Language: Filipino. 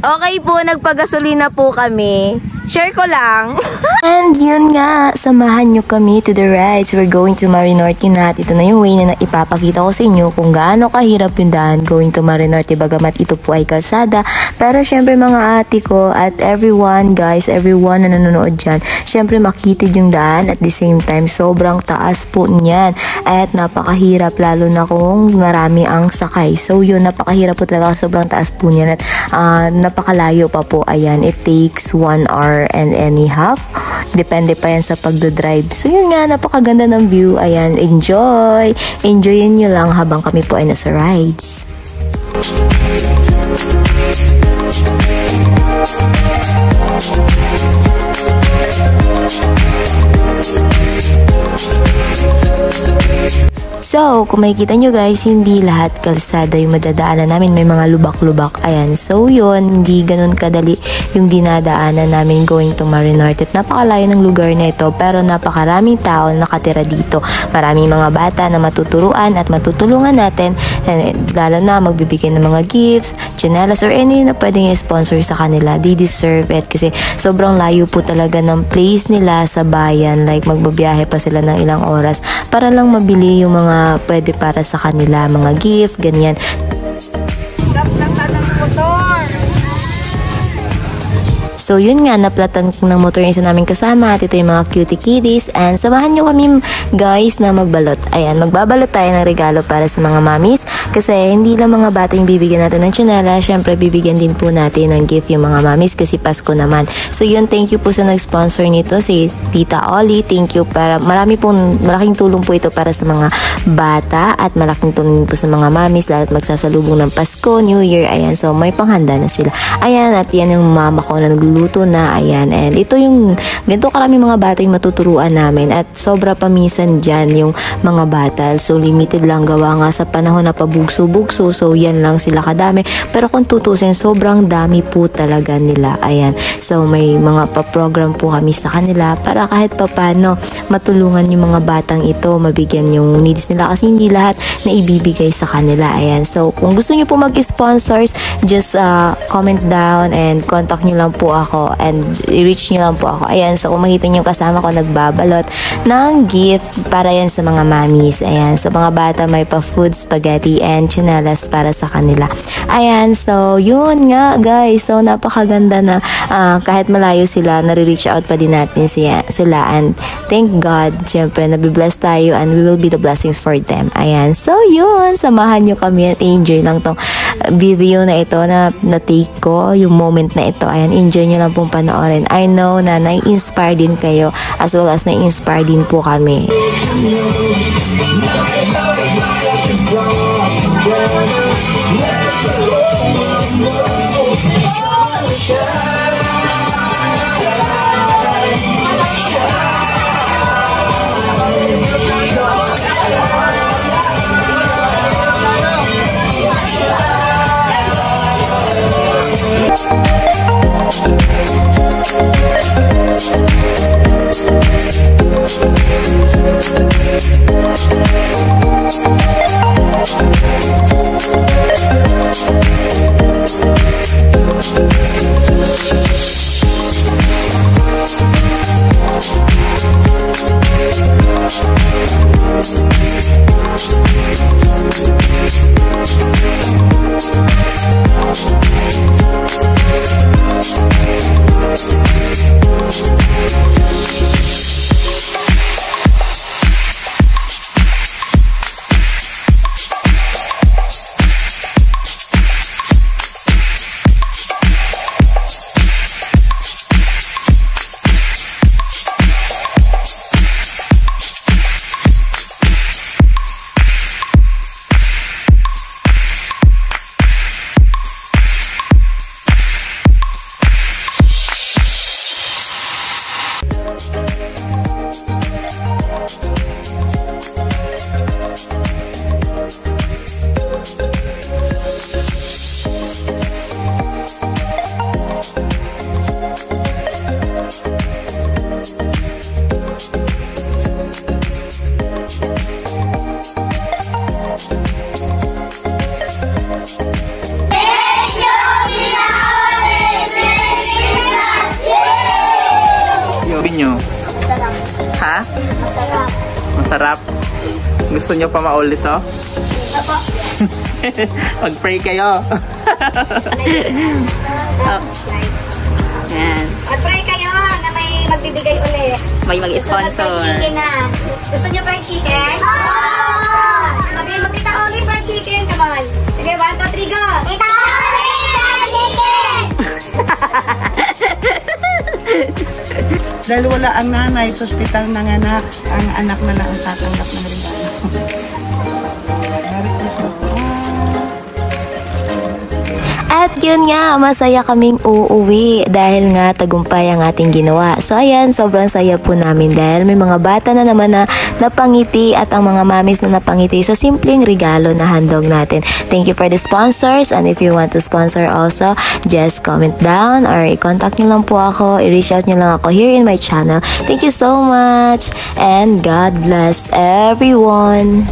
Okay po, nagpagasolina po kami. Share ko lang. And yun nga, samahan nyo kami to the rides. We're going to Marinorte na. Ito na yung way na ipapakita ko sa inyo kung gaano kahirap yung daan going to Marinorte. Bagamat ito po ay kalsada. Pero syempre mga ate ko at everyone guys, everyone na nanonood dyan, syempre makitid yung daan at the same time sobrang taas po niyan. At napakahirap lalo na kung marami ang sakay. So yun, napakahirap po talaga, sobrang taas po niyan. At napakalayo pa po. Ayan, it takes 1 hour and any half. Depende pa yan sa pagdodrive. So yun nga, napakaganda ng view. Ayan, enjoy! Enjoyin nyo lang habang kami po ay nasa rides. So, kung makikita nyo guys, hindi lahat kalsada yung madadaanan namin. May mga lubak-lubak. Ayan. So, yun. Hindi ganun kadali yung dinadaanan namin going to Marinorte. At napakalayo ng lugar na ito. Pero napakaraming tao na nakatira dito. Maraming mga bata na matuturuan at matutulungan natin. And, lalo na magbibigay ng mga gifts, chanelas, or any na pwedeng i-sponsor sa kanila. They deserve it. Kasi sobrang layo po talaga ng place nila sa bayan. Like, magbabiyahe pa sila ng ilang oras para lang mabili yung mga pwede para sa kanila, mga gift, ganyan. So, yun nga, naplatan ng motor yung isa namin kasama at ito yung mga cutie kitties. And samahan nyo kami guys na magbalot. Ayan, magbabalot tayo ng regalo para sa mga mommies. Kasi hindi lang mga bata yung bibigyan natin ng tsinela. Siyempre, bibigyan din po natin ng gift yung mga mommies kasi Pasko naman. So, yun, thank you po sa nag-sponsor nito, si Tita Oli. Thank you para malaking tulong po ito para sa mga bata at malaking tulong po sa mga mommies lalo't magsasalubong ng Pasko, New Year. Ayan, so may panghanda na sila. Ayan, at yan yung mama ko na nagluluto na. Ayan, and ito yung ganito karami mga bata yung matuturuan namin at sobra pamisan dyan yung mga bata. So, limited lang gawa nga sa panahon na pabugso-bugso. So, yan lang sila kadami. Pero kung tutusin, sobrang dami po talaga nila. Ayan. So, may mga pa-program po kami sa kanila para kahit papano matulungan yung mga batang ito, mabigyan yung needs nila kasi hindi lahat na ibibigay sa kanila. Ayan. So, kung gusto nyo po mag-sponsors, just comment down and contact nyo lang po ako and i-reach nyo lang po ako. Ayan. So, kung makita nyo kasama ko nagbabalot ng gift para yan sa mga mommies. Ayan. Sa mga bata, may pa-food, spaghetti, and chinelas para sa kanila. Ayan. So, yun nga guys. So, napakaganda na kahit malayo sila, nare-reach out pa din natin sila. And thank God, syempre, nabibless tayo and we will be the blessings for them. Ayan. So, yun. Samahan nyo kami at enjoy lang tong video na ito na take ko, yung moment na ito. Ayan. Enjoy nyo lang pong panoorin. I know na na-inspire din kayo as well as na-inspire din po kami. nyo? Masarap. Ha? Masarap. Masarap? Gusto nyo pa maulit to? Apo. Mag-pray kayo. Yan. Mag-pray kayo na may magbibigay ulit. May mag-sponsor. Fried chicken na. Gusto niyo fried chicken? Magkita ulit fried chicken. Come on. Sige, 1, 2, 3, go! Kita ulit fried chicken! Dahil wala ang nanay sa ospital ng anak, ang anak na lang ang tatanggap ng regalo. Merry Christmas to all. At yun nga, masaya kaming uuwi dahil nga tagumpay ang ating ginawa. So ayan, sobrang saya po namin dahil may mga bata na naman na napangiti at ang mga mamis na napangiti sa simpleng regalo na handog natin. Thank you for the sponsors, and if you want to sponsor also, just comment down or i-contact nyo lang po ako, i-reach out nyo lang ako here in my channel. Thank you so much and God bless everyone.